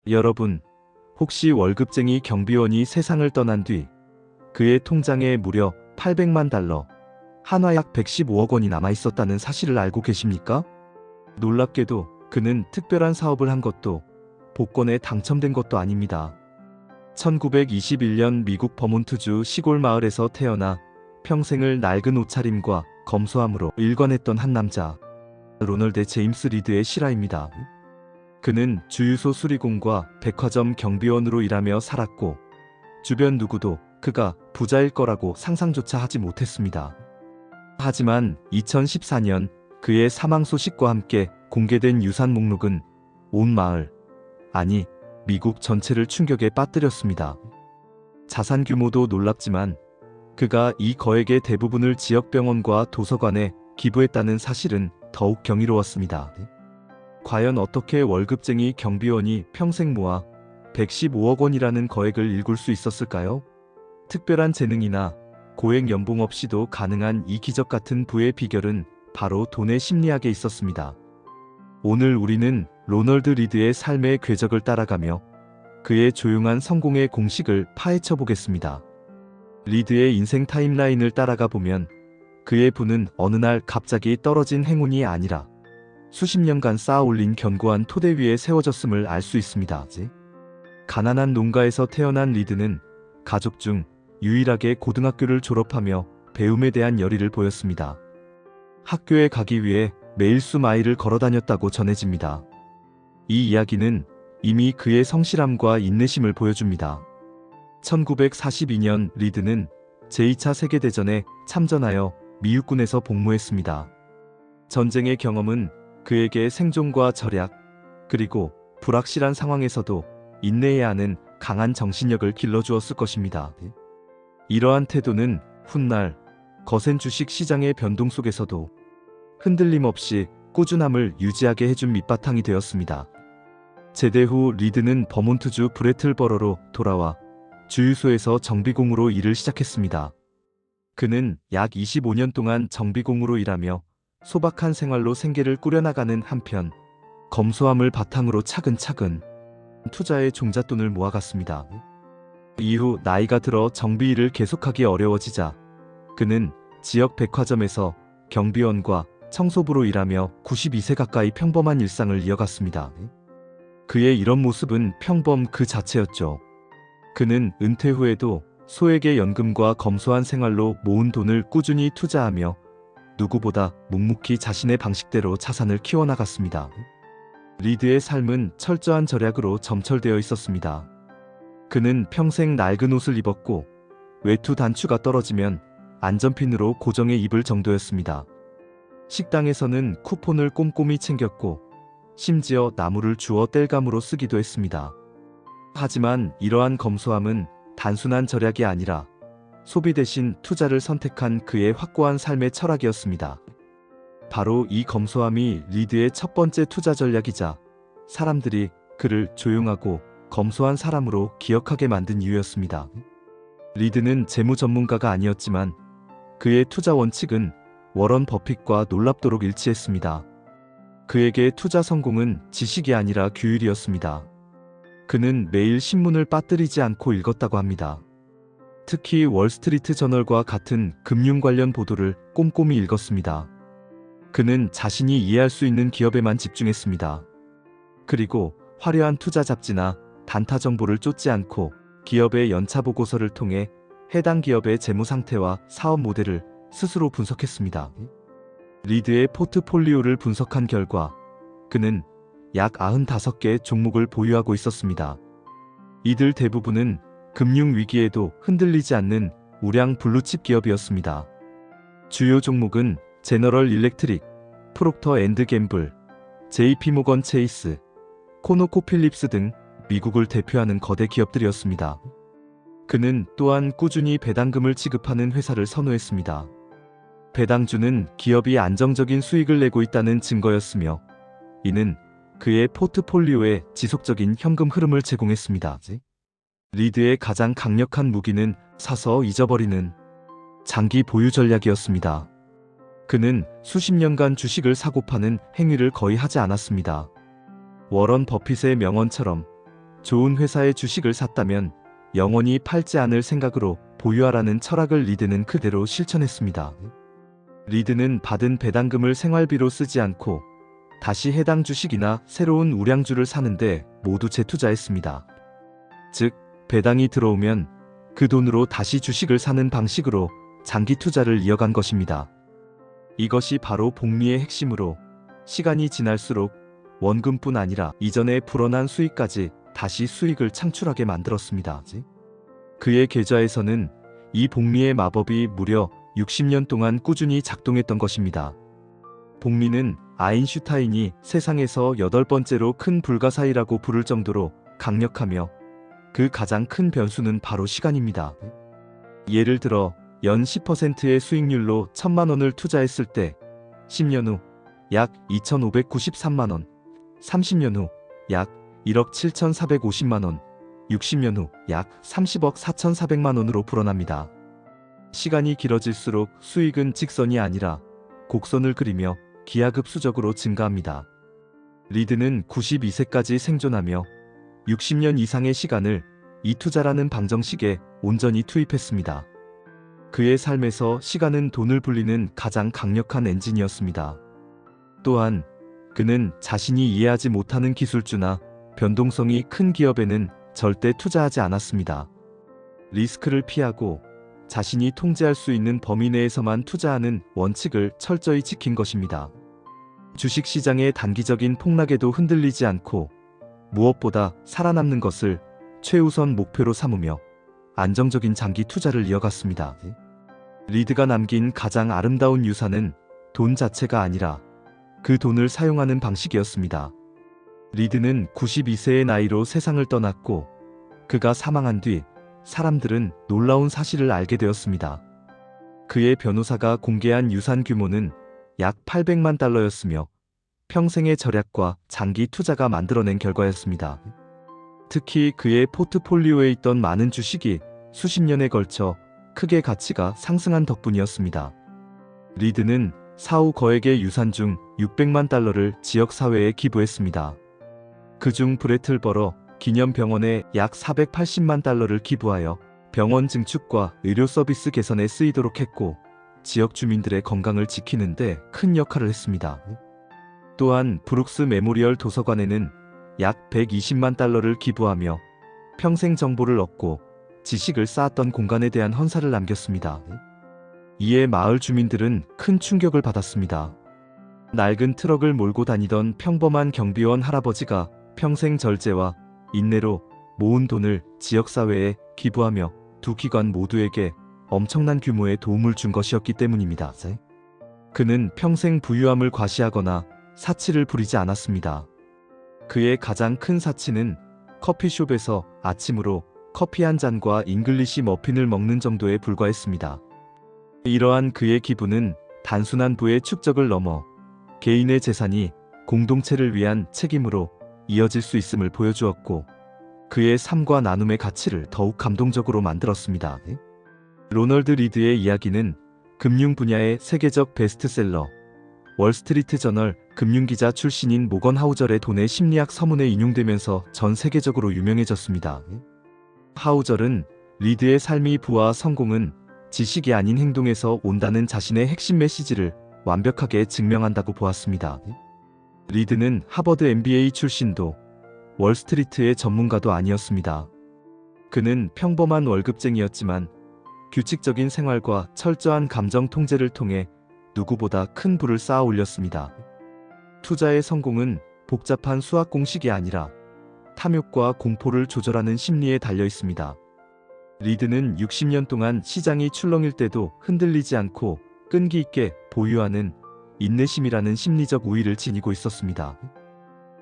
여러분, 혹시 월급쟁이 경비원이 세상을 떠난 뒤 그의 통장에 무려 800만 달러, 한화 약 115억 원이 남아 있었다는 사실을 알고 계십니까? 놀랍게도 그는 특별한 사업을 한 것도 복권에 당첨된 것도 아닙니다. 1921년 미국 버몬트주 시골 마을에서 태어나 평생을 낡은 옷차림과 검소함으로 일관했던 한 남자, 로널드 제임스 리드의 실화입니다. 그는 주유소 수리공과 백화점 경비원으로 일하며 살았고 주변 누구도 그가 부자일 거라고 상상조차 하지 못했습니다. 하지만 2014년 그의 사망 소식과 함께 공개된 유산 목록은 온 마을, 아니 미국 전체를 충격에 빠뜨렸습니다. 자산 규모도 놀랍지만 그가 이 거액의 대부분을 지역병원과 도서관에 기부했다는 사실은 더욱 경이로웠습니다. 과연 어떻게 월급쟁이 경비원이 평생 모아 115억 원이라는 거액을 일굴 수 있었을까요? 특별한 재능이나 고액 연봉 없이도 가능한 이 기적 같은 부의 비결은 바로 돈의 심리학에 있었습니다. 오늘 우리는 로널드 리드의 삶의 궤적을 따라가며 그의 조용한 성공의 공식을 파헤쳐 보겠습니다. 리드의 인생 타임라인을 따라가 보면 그의 부는 어느 날 갑자기 떨어진 행운이 아니라 수십 년간 쌓아 올린 견고한 토대 위에 세워졌음을 알 수 있습니다. 가난한 농가에서 태어난 리드는 가족 중 유일하게 고등학교를 졸업하며 배움에 대한 열의를 보였습니다. 학교에 가기 위해 매일 수마일을 걸어 다녔다고 전해집니다. 이 이야기는 이미 그의 성실함과 인내심을 보여줍니다. 1942년 리드는 제2차 세계대전에 참전하여 미육군에서 복무했습니다. 전쟁의 경험은 그에게 생존과 절약, 그리고 불확실한 상황에서도 인내해야 하는 강한 정신력을 길러주었을 것입니다. 이러한 태도는 훗날 거센 주식 시장의 변동 속에서도 흔들림 없이 꾸준함을 유지하게 해준 밑바탕이 되었습니다. 제대 후 리드는 버몬트주 브래틀버러로 돌아와 주유소에서 정비공으로 일을 시작했습니다. 그는 약 25년 동안 정비공으로 일하며 소박한 생활로 생계를 꾸려나가는 한편 검소함을 바탕으로 차근차근 투자에 종잣돈을 모아갔습니다. 이후 나이가 들어 정비 일을 계속하기 어려워지자 그는 지역 백화점에서 경비원과 청소부로 일하며 92세 가까이 평범한 일상을 이어갔습니다. 그의 이런 모습은 평범 그 자체였죠. 그는 은퇴 후에도 소액의 연금과 검소한 생활로 모은 돈을 꾸준히 투자하며 누구보다 묵묵히 자신의 방식대로 자산을 키워나갔습니다. 리드의 삶은 철저한 절약으로 점철되어 있었습니다. 그는 평생 낡은 옷을 입었고 외투 단추가 떨어지면 안전핀으로 고정해 입을 정도였습니다. 식당에서는 쿠폰을 꼼꼼히 챙겼고 심지어 나무를 주워 땔감으로 쓰기도 했습니다. 하지만 이러한 검소함은 단순한 절약이 아니라 소비 대신 투자를 선택한 그의 확고한 삶의 철학이었습니다. 바로 이 검소함이 리드의 첫 번째 투자 전략이자 사람들이 그를 조용하고 검소한 사람으로 기억하게 만든 이유였습니다. 리드는 재무 전문가가 아니었지만 그의 투자 원칙은 워런 버핏과 놀랍도록 일치했습니다. 그에게 투자 성공은 지식이 아니라 규율이었습니다. 그는 매일 신문을 빠뜨리지 않고 읽었다고 합니다. 특히 월스트리트 저널과 같은 금융 관련 보도를 꼼꼼히 읽었습니다. 그는 자신이 이해할 수 있는 기업에만 집중했습니다. 그리고 화려한 투자 잡지나 단타 정보를 쫓지 않고 기업의 연차 보고서를 통해 해당 기업의 재무 상태와 사업 모델을 스스로 분석했습니다. 리드의 포트폴리오를 분석한 결과 그는 약 95개의 종목을 보유하고 있었습니다. 이들 대부분은 금융 위기에도 흔들리지 않는 우량 블루칩 기업이었습니다. 주요 종목은 제너럴 일렉트릭, 프록터 앤드 갬블, JP 모건 체이스, 코노코필립스 등 미국을 대표하는 거대 기업들이었습니다. 그는 또한 꾸준히 배당금을 지급하는 회사를 선호했습니다. 배당주는 기업이 안정적인 수익을 내고 있다는 증거였으며 이는 그의 포트폴리오에 지속적인 현금 흐름을 제공했습니다. 리드의 가장 강력한 무기는 사서 잊어버리는 장기 보유 전략이었습니다. 그는 수십 년간 주식을 사고 파는 행위를 거의 하지 않았습니다. 워런 버핏의 명언처럼 좋은 회사의 주식을 샀다면 영원히 팔지 않을 생각으로 보유하라는 철학을 리드는 그대로 실천했습니다. 리드는 받은 배당금을 생활비로 쓰지 않고 다시 해당 주식이나 새로운 우량주를 사는데 모두 재투자했습니다. 즉, 배당이 들어오면 그 돈으로 다시 주식을 사는 방식으로 장기 투자를 이어간 것입니다. 이것이 바로 복리의 핵심으로 시간이 지날수록 원금뿐 아니라 이전에 불어난 수익까지 다시 수익을 창출하게 만들었습니다. 그의 계좌에서는 이 복리의 마법이 무려 60년 동안 꾸준히 작동했던 것입니다. 복리는 아인슈타인이 세상에서 8번째로 큰 불가사의라고 부를 정도로 강력하며 그 가장 큰 변수는 바로 시간입니다. 예를 들어 연 10%의 수익률로 1,000만 원을 투자했을 때 10년 후 약 2,593만 원, 30년 후 약 1억 7,450만 원, 60년 후 약 30억 4,400만 원으로 불어납니다. 시간이 길어질수록 수익은 직선이 아니라 곡선을 그리며 기하급수적으로 증가합니다. 리드는 92세까지 생존하며 60년 이상의 시간을 이 투자라는 방정식에 온전히 투입했습니다. 그의 삶에서 시간은 돈을 불리는 가장 강력한 엔진이었습니다. 또한 그는 자신이 이해하지 못하는 기술주나 변동성이 큰 기업에는 절대 투자하지 않았습니다. 리스크를 피하고 자신이 통제할 수 있는 범위 내에서만 투자하는 원칙을 철저히 지킨 것입니다. 주식시장의 단기적인 폭락에도 흔들리지 않고 무엇보다 살아남는 것을 최우선 목표로 삼으며 안정적인 장기 투자를 이어갔습니다. 리드가 남긴 가장 아름다운 유산은 돈 자체가 아니라 그 돈을 사용하는 방식이었습니다. 리드는 92세의 나이로 세상을 떠났고 그가 사망한 뒤 사람들은 놀라운 사실을 알게 되었습니다. 그의 변호사가 공개한 유산 규모는 약 800만 달러였으며 평생의 절약과 장기 투자가 만들어낸 결과였습니다. 특히 그의 포트폴리오에 있던 많은 주식이 수십 년에 걸쳐 크게 가치가 상승한 덕분이었습니다. 리드는 사후 거액의 유산 중 600만 달러를 지역사회에 기부했습니다. 그중 브레틀버러 기념병원에 약 480만 달러를 기부하여 병원 증축과 의료 서비스 개선에 쓰이도록 했고 지역 주민들의 건강을 지키는 데 큰 역할을 했습니다. 또한 브룩스 메모리얼 도서관에는 약 120만 달러를 기부하며 평생 정보를 얻고 지식을 쌓았던 공간에 대한 헌사를 남겼습니다. 이에 마을 주민들은 큰 충격을 받았습니다. 낡은 트럭을 몰고 다니던 평범한 경비원 할아버지가 평생 절제와 인내로 모은 돈을 지역사회에 기부하며 두 기관 모두에게 엄청난 규모의 도움을 준 것이었기 때문입니다. 그는 평생 부유함을 과시하거나 사치를 부리지 않았습니다. 그의 가장 큰 사치는 커피숍에서 아침으로 커피 한 잔과 잉글리시 머핀을 먹는 정도에 불과했습니다. 이러한 그의 기부는 단순한 부의 축적을 넘어 개인의 재산이 공동체를 위한 책임으로 이어질 수 있음을 보여주었고 그의 삶과 나눔의 가치를 더욱 감동적으로 만들었습니다. 로널드 리드의 이야기는 금융 분야의 세계적 베스트셀러, 월스트리트 저널 금융기자 출신인 모건 하우절의 돈의 심리학 서문에 인용되면서 전 세계적으로 유명해졌습니다. 하우절은 리드의 삶이 부와 성공은 지식이 아닌 행동에서 온다는 자신의 핵심 메시지를 완벽하게 증명한다고 보았습니다. 리드는 하버드 MBA 출신도 월스트리트의 전문가도 아니었습니다. 그는 평범한 월급쟁이였지만 규칙적인 생활과 철저한 감정 통제를 통해 누구보다 큰 부를 쌓아 올렸습니다. 투자의 성공은 복잡한 수학 공식이 아니라 탐욕과 공포를 조절하는 심리에 달려 있습니다. 리드는 60년 동안 시장이 출렁일 때도 흔들리지 않고 끈기 있게 보유하는 인내심이라는 심리적 우위를 지니고 있었습니다.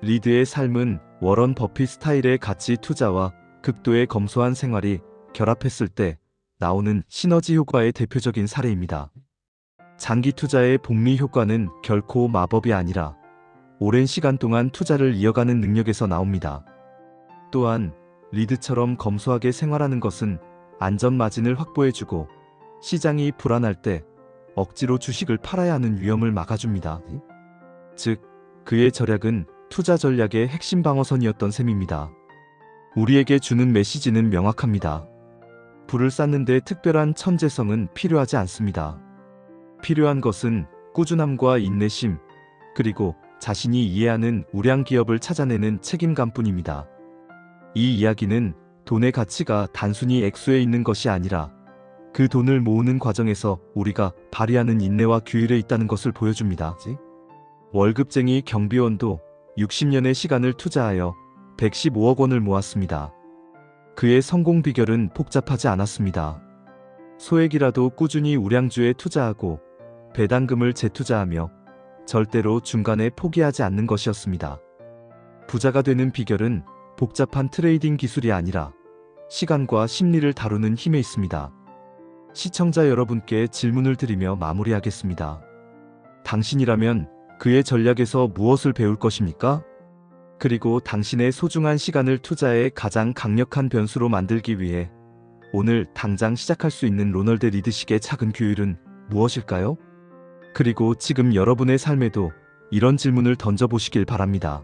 리드의 삶은 워런 버핏 스타일의 가치 투자와 극도의 검소한 생활이 결합했을 때 나오는 시너지 효과의 대표적인 사례입니다. 장기 투자의 복리 효과는 결코 마법이 아니라 오랜 시간 동안 투자를 이어가는 능력에서 나옵니다. 또한 리드처럼 검소하게 생활하는 것은 안전 마진을 확보해주고 시장이 불안할 때 억지로 주식을 팔아야 하는 위험을 막아줍니다. 즉, 그의 절약은 투자 전략의 핵심 방어선이었던 셈입니다. 우리에게 주는 메시지는 명확합니다. 부를 쌓는데 특별한 천재성은 필요하지 않습니다. 필요한 것은 꾸준함과 인내심, 그리고 자신이 이해하는 우량 기업을 찾아내는 책임감뿐입니다. 이 이야기는 돈의 가치가 단순히 액수에 있는 것이 아니라 그 돈을 모으는 과정에서 우리가 발휘하는 인내와 규율에 있다는 것을 보여줍니다. 월급쟁이 경비원도 60년의 시간을 투자하여 115억 원을 모았습니다. 그의 성공 비결은 복잡하지 않았습니다. 소액이라도 꾸준히 우량주에 투자하고 배당금을 재투자하며 절대로 중간에 포기하지 않는 것이었습니다. 부자가 되는 비결은 복잡한 트레이딩 기술이 아니라 시간과 심리를 다루는 힘에 있습니다. 시청자 여러분께 질문을 드리며 마무리하겠습니다. 당신이라면 그의 전략에서 무엇을 배울 것입니까? 그리고 당신의 소중한 시간을 투자해 가장 강력한 변수로 만들기 위해 오늘 당장 시작할 수 있는 로널드 리드식의 작은 규율은 무엇일까요? 그리고 지금 여러분의 삶에도 이런 질문을 던져보시길 바랍니다.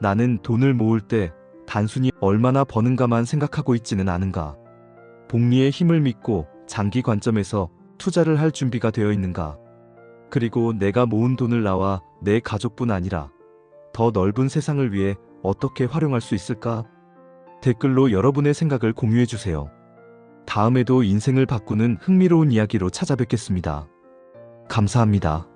나는 돈을 모을 때 단순히 얼마나 버는가만 생각하고 있지는 않은가? 복리의 힘을 믿고 장기 관점에서 투자를 할 준비가 되어 있는가? 그리고 내가 모은 돈을 나와 내 가족뿐 아니라 더 넓은 세상을 위해 어떻게 활용할 수 있을까? 댓글로 여러분의 생각을 공유해주세요. 다음에도 인생을 바꾸는 흥미로운 이야기로 찾아뵙겠습니다. 감사합니다.